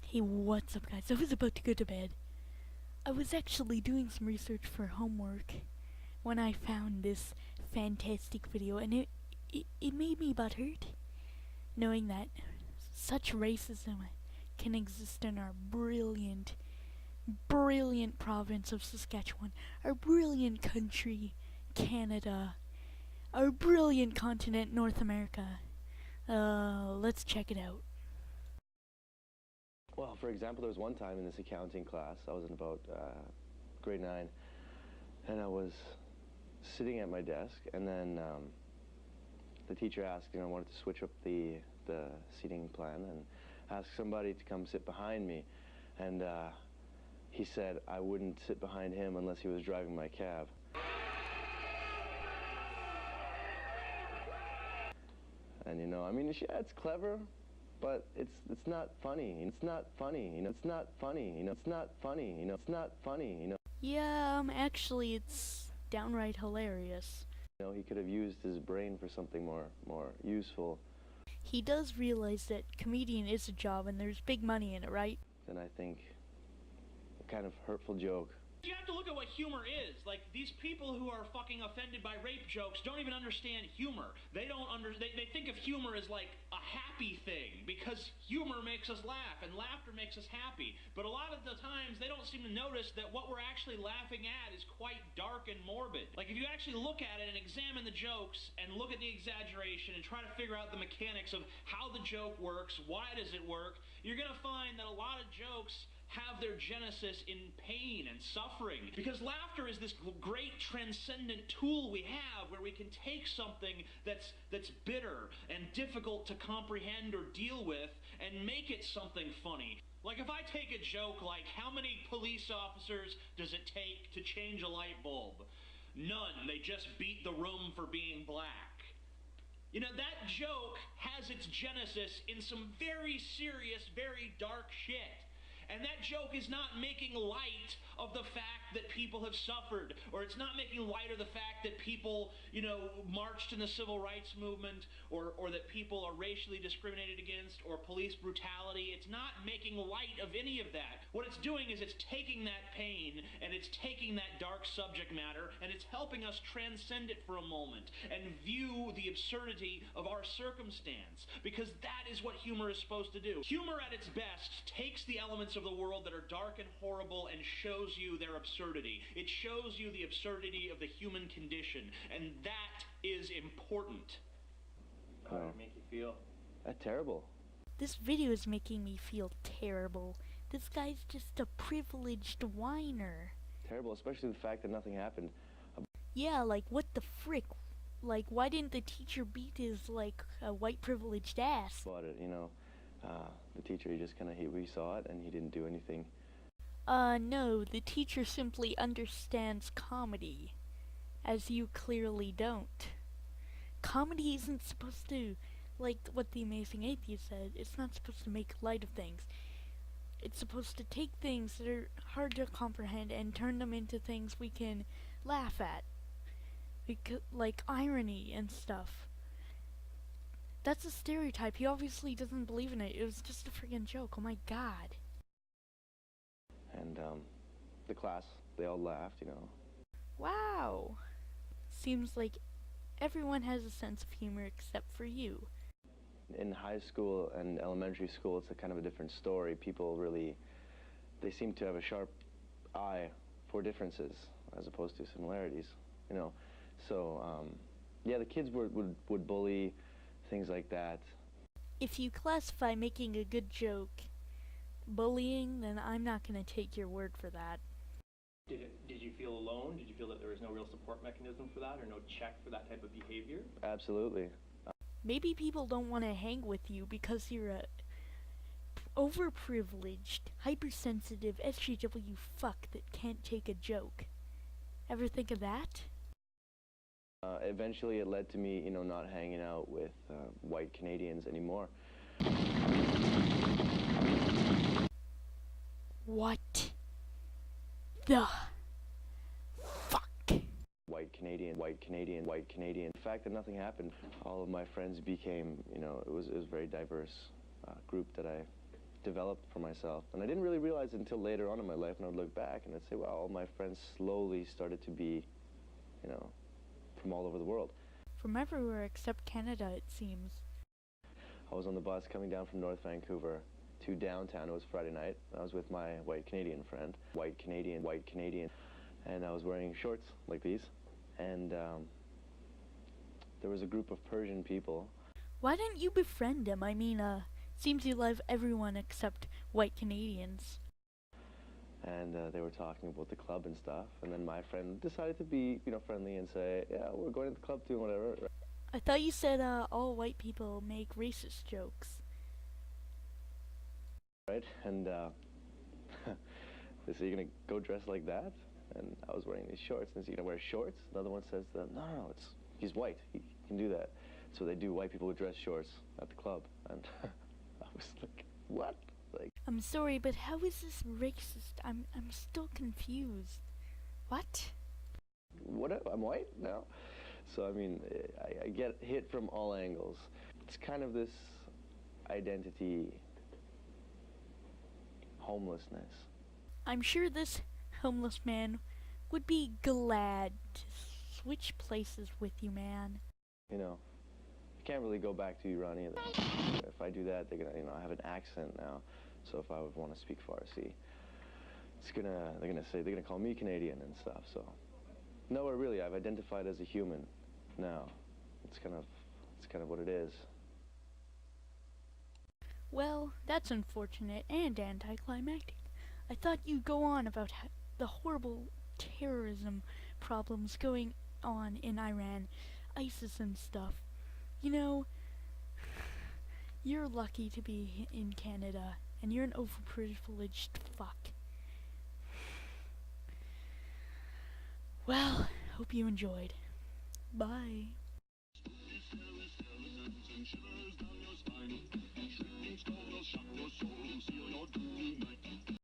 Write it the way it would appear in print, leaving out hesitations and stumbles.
Hey, what's up guys? I was about to go to bed. I was actually doing some research for homework when I found this fantastic video, and it made me butthurt knowing that such racism can exist in our brilliant province of Saskatchewan, our brilliant country, Canada, our brilliant continent, North America. Let's check it out. Well, for example, there was one time in this accounting class, I was in about grade 9, and I was sitting at my desk, and then the teacher asked, I wanted to switch up the seating plan and ask somebody to come sit behind me, and he said I wouldn't sit behind him unless he was driving my cab. And I mean, yeah, it's clever, but it's not funny. It's not funny. It's not funny. It's not funny. It's not funny. Yeah, actually, it's downright hilarious. He could have used his brain for something more useful. He does realize that comedian is a job and there's big money in it, right? And I think a kind of hurtful joke. You have to look at what humor is. Like, these people who are fucking offended by rape jokes don't even understand humor. They think of humor as like a happy thing, because humor makes us laugh and laughter makes us happy. But a lot of the times they don't seem to notice that what we're actually laughing at is quite dark and morbid. Like, if you actually look at it and examine the jokes and look at the exaggeration and try to figure out the mechanics of how the joke works, why does it work, you're gonna find that a lot of jokes have their genesis in pain and suffering. Because laughter is this great transcendent tool we have where we can take something that's bitter and difficult to comprehend or deal with and make it something funny. Like, if I take a joke like, how many police officers does it take to change a light bulb? None. They just beat the room for being black. That joke has its genesis in some very serious, very dark shit. And that joke is not making light of the fact that people have suffered, or it's not making light of the fact that people, marched in the civil rights movement, or that people are racially discriminated against, or police brutality. It's not making light of any of that. What it's doing is it's taking that pain, and it's taking that dark subject matter, and it's helping us transcend it for a moment, and view the absurdity of our circumstance, because that is what humor is supposed to do. Humor at its best takes the elements of the world that are dark and horrible and shows you their absurdity. It shows you the absurdity of the human condition, and that is important. How did it make you feel? Terrible. This video is making me feel terrible. This guy's just a privileged whiner. Terrible, especially the fact that nothing happened. Yeah, like, what the frick? Like, why didn't the teacher beat his, a white privileged ass? About it, the teacher, we saw it and he didn't do anything. No, the teacher simply understands comedy, as you clearly don't. Comedy isn't supposed to, like what the Amazing Atheist said, it's not supposed to make light of things. It's supposed to take things that are hard to comprehend and turn them into things we can laugh at. Like irony and stuff. That's a stereotype. He obviously doesn't believe in it. It was just a friggin' joke. Oh my god. And the class, they all laughed, Wow. Seems like everyone has a sense of humor except for you. In high school and elementary school, it's a kind of a different story. People really, they seem to have a sharp eye for differences as opposed to similarities, So, yeah, the kids would bully, things like that. If you classify making a good joke bullying, then I'm not going to take your word for that. Did you feel alone? Did you feel that there was no real support mechanism for that, or no check for that type of behavior? Absolutely. Maybe people don't want to hang with you because you're a overprivileged, hypersensitive SJW fuck that can't take a joke. Ever think of that? Eventually it led to me, not hanging out with white Canadians anymore. What the white Canadian, white Canadian, white Canadian. The fact that nothing happened, all of my friends became, you know, it was a very diverse group that I developed for myself. And I didn't really realize it until later on in my life, and I would look back and I'd say, wow, all my friends slowly started to be, you know, from all over the world. From everywhere except Canada, it seems. I was on the bus coming down from North Vancouver to downtown. It was Friday night. I was with my white Canadian friend, white Canadian, white Canadian, and I was wearing shorts like these, and there was a group of Persian people. Why didn't you befriend him? I mean, seems you love everyone except white Canadians. And they were talking about the club and stuff, and then my friend decided to be, you know, friendly and say, yeah, we're going to the club too, whatever. I thought you said all white people make racist jokes. Right? And they say, you're going to go dressed like that? And I was wearing these shorts, and they say, you're going to wear shorts? Another one says, no, he's white, he can do that. So they do, white people who dress shorts at the club. And I was like, what? Like, I'm sorry, but how is this racist? I'm still confused. What? what, I'm white? No. So, I mean, I get hit from all angles. It's kind of this identity homelessness. I'm sure this homeless man would be glad to switch places with you, man. You know, I can't really go back to Iranian. If I do that, they're gonna, you know, I have an accent now. So if I would want to speak Farsi, they're gonna call me Canadian and stuff. So, no, really, I've identified as a human now. It's kind of what it is. Well, that's unfortunate and anticlimactic. I thought you'd go on about the horrible terrorism problems going on in Iran, ISIS and stuff. You know, you're lucky to be in Canada, and you're an overprivileged fuck. Well, hope you enjoyed. Bye. Shivers down your spine, shrinking skull will shock your soul, seal your doom night.